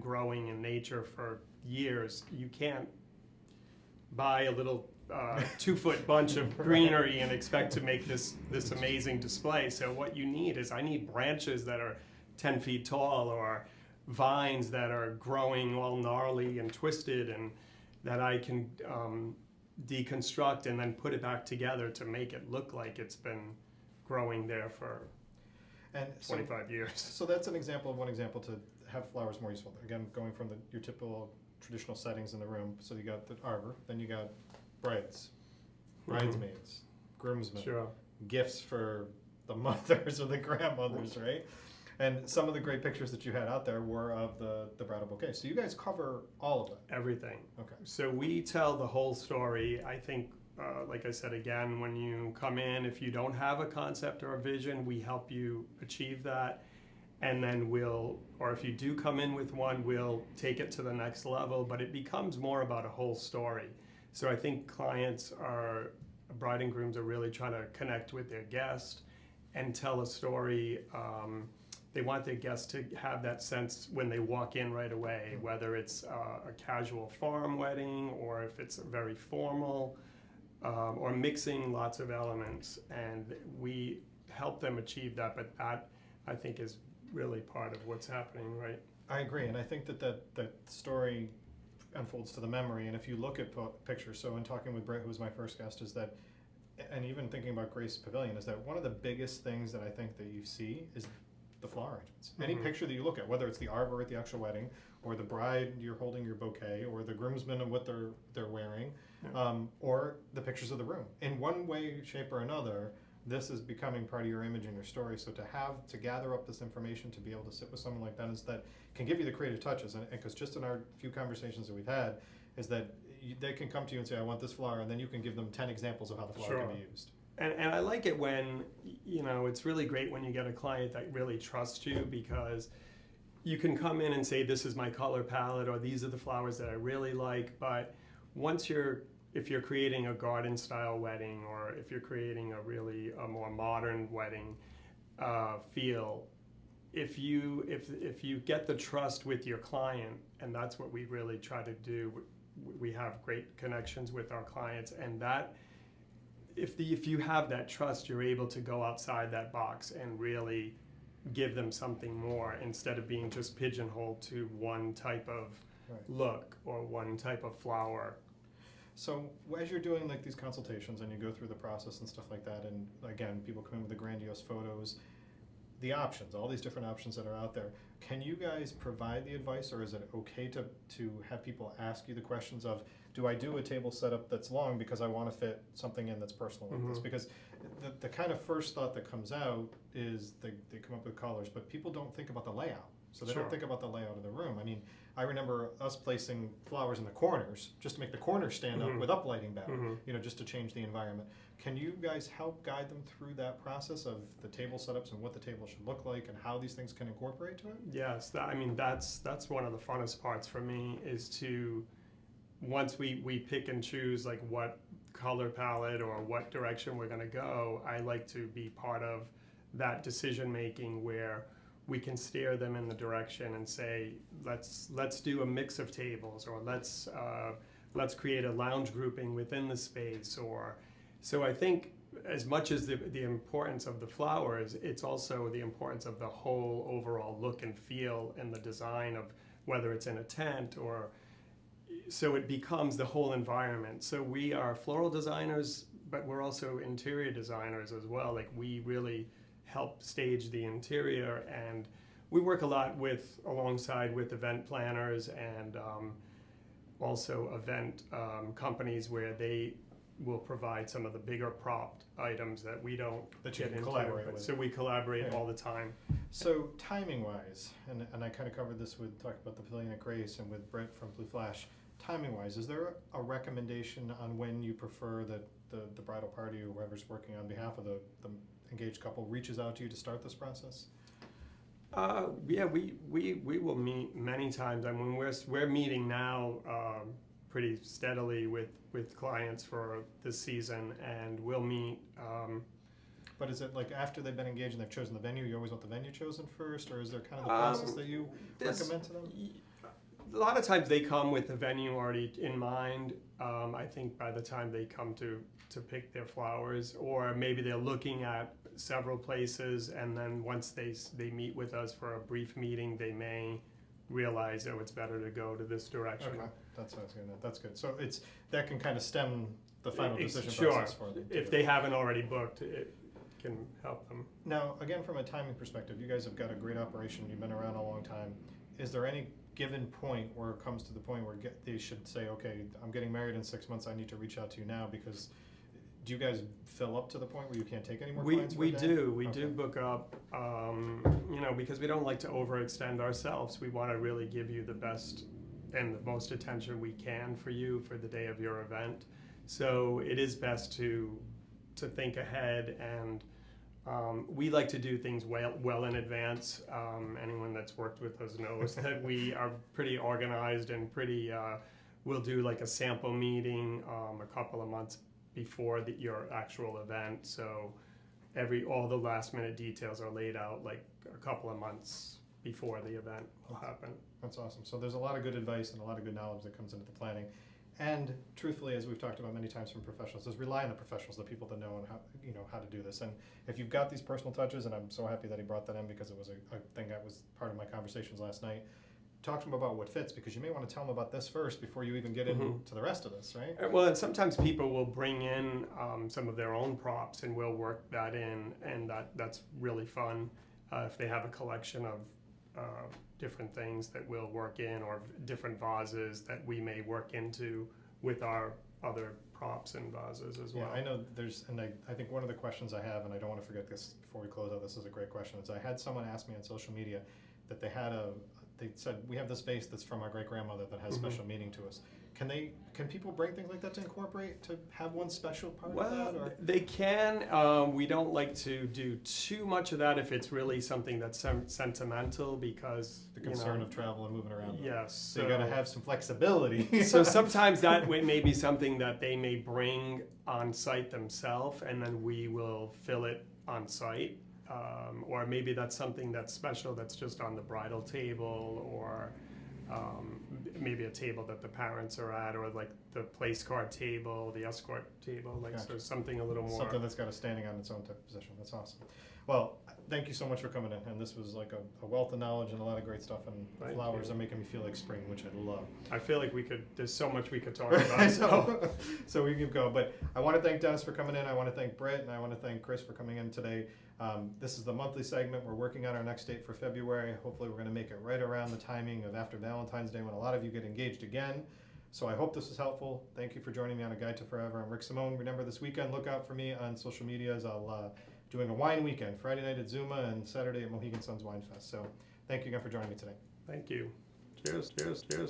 been growing in nature for years. You can't buy a little 2-foot bunch of greenery and expect to make this amazing display. So what you need is, I need branches that are 10 feet tall, or vines that are growing all gnarly and twisted, and that I can deconstruct and then put it back together to make it look like it's been growing there for 25 years. So that's one example to have flowers more useful. Again, going from your typical traditional settings in the room. So you got the arbor, then you got bridesmaids, groomsmen, gifts for the mothers or the grandmothers, right? And some of the great pictures that you had out there were of the bridal bouquet. So you guys cover all of it. Everything. Okay. So we tell the whole story. I think, like I said again, when you come in, if you don't have a concept or a vision, we help you achieve that. And then or if you do come in with one, we'll take it to the next level. But it becomes more about a whole story. So I think bride and grooms are really trying to connect with their guest and tell a story. They want their guests to have that sense when they walk in right away, whether it's a casual farm wedding or if it's very formal, or mixing lots of elements. And we help them achieve that, but that, I think, is really part of what's happening, right? I agree, and I think that story unfolds to the memory. And if you look at pictures, so in talking with Britt, who was my first guest, is that, and even thinking about Grace Pavilion, is that one of the biggest things that I think that you see is the flower arrangements. Any picture that you look at, whether it's the arbor at the actual wedding, or the bride, you're holding your bouquet, or the groomsmen and what they're wearing, or the pictures of the room. In one way, shape, or another, this is becoming part of your image and your story. So to gather up this information, to be able to sit with someone like that, is that can give you the creative touches. And because just in our few conversations that we've had, is that they can come to you and say, I want this flower, and then you can give them 10 examples of how the flower can be used. And I like it when, it's really great when you get a client that really trusts you, because you can come in and say, this is my color palette, or these are the flowers that I really like. But if you're creating a garden style wedding, or if you're creating a more modern wedding feel, if you get the trust with your client, and that's what we really try to do, we have great connections with our clients, and that if you have that trust, you're able to go outside that box and really give them something more, instead of being just pigeonholed to one type of look or one type of flower. So as you're doing like these consultations and you go through the process and stuff like that, and again, people come in with the grandiose photos, the options, all these different options that are out there, can you guys provide the advice, or is it okay to have people ask you the questions of, do I do a table setup that's long because I want to fit something in that's personal like this? Because the kind of first thought that comes out is they come up with colors, but people don't think about the layout. So they don't think about the layout of the room. I mean, I remember us placing flowers in the corners just to make the corners stand up with uplighting better, just to change the environment. Can you guys help guide them through that process of the table setups and what the table should look like and how these things can incorporate to it? Yes, that's one of the funnest parts for me, is to, once we pick and choose like what color palette or what direction we're going to go, I like to be part of that decision making, where we can steer them in the direction and say, let's do a mix of tables, or let's create a lounge grouping within the space. Or so I think, as much as the importance of the flowers, it's also the importance of the whole overall look and feel and the design of whether it's in a tent, or so it becomes the whole environment. So we are floral designers, but we're also interior designers as well. Like, we really help stage the interior, and we work a lot alongside with event planners and also event companies, where they will provide some of the bigger prop items that we don't get into. Collaborate with. So we collaborate all the time. So timing wise, and I kind of covered this with talking about the Pavilion at Grace and with Brett from Blue Flash, timing wise, is there a recommendation on when you prefer that the bridal party or whoever's working on behalf of the engaged couple reaches out to you to start this process? Yeah, we will meet many times. I mean, we're meeting now pretty steadily with clients for this season, and we'll meet. But is it like after they've been engaged and they've chosen the venue, you always want the venue chosen first, or is there kind of the process that you recommend to them? A lot of times they come with the venue already in mind. I think by the time they come to pick their flowers, or maybe they're looking at several places, and then once they meet with us for a brief meeting, they may realize, oh, it's better to go to this direction. Okay, that's what I was gonna. That's good. So that can kind of stem the final decision Sure. process for them. If they haven't already booked, it can help them. Now, again, from a timing perspective, you guys have got a great operation. You've been around a long time. Is there any given point where it comes to the point where they should say, okay, I'm getting married in 6 months, I need to reach out to you now? Because do you guys fill up to the point where you can't take any more clients? We do book up, because we don't like to overextend ourselves. We want to really give you the best and the most attention we can for you for the day of your event. So it is best to think ahead, and we like to do things well in advance. Anyone that's worked with us knows that we are pretty organized and pretty. We'll do like a sample meeting a couple of months before your actual event. So all the last minute details are laid out like a couple of months before the event will happen. That's awesome. So there's a lot of good advice and a lot of good knowledge that comes into the planning. And truthfully, as we've talked about many times from professionals, is rely on the professionals, the people that know and how to do this. And if you've got these personal touches, and I'm so happy that he brought that in because it was a thing that was part of my conversations last night. Talk to them about what fits, because you may want to tell them about this first before you even get into the rest of this, right? Well, and sometimes people will bring in some of their own props, and we'll work that in, and that's really fun. If they have a collection of different things that we'll work in, or different vases that we may work into with our other props and vases as well. Yeah, I know I think one of the questions I have, and I don't want to forget this before we close out, this is a great question, is I had someone ask me on social media that they said, we have this vase that's from our great grandmother that has special meaning to us. Can people bring things like that to incorporate, to have one special part of that? Or? They can. We don't like to do too much of that if it's really something that's sentimental, because the concern of travel and moving around. Yes. So you got to have some flexibility. So sometimes that may be something that they may bring on site themselves, and then we will fill it on site. Or maybe that's something that's special that's just on the bridal table, or maybe a table that the parents are at, or like the place card table, the escort table, like gotcha. So something a little more. Something that's got a standing on its own type of position. That's awesome. Well, thank you so much for coming in, and this was like a wealth of knowledge and a lot of great stuff, and thank flowers you. are making me feel like spring, which I love. I feel like there's so much we could talk about. So we can go, but I want to thank Dennis for coming in, I want to thank Britt, and I want to thank Chris for coming in today. This is the monthly segment. We're working on our next date for February. Hopefully we're going to make it right around the timing of after Valentine's Day, when a lot of you get engaged again. So I hope this was helpful. Thank you for joining me on A Guide to Forever. I'm Rick Simone. Remember, this weekend, look out for me on social media, as I'll doing a wine weekend, Friday night at Zuma and Saturday at Mohegan Sun's Wine Fest. So thank you again for joining me today. Thank you. Cheers, cheers, cheers.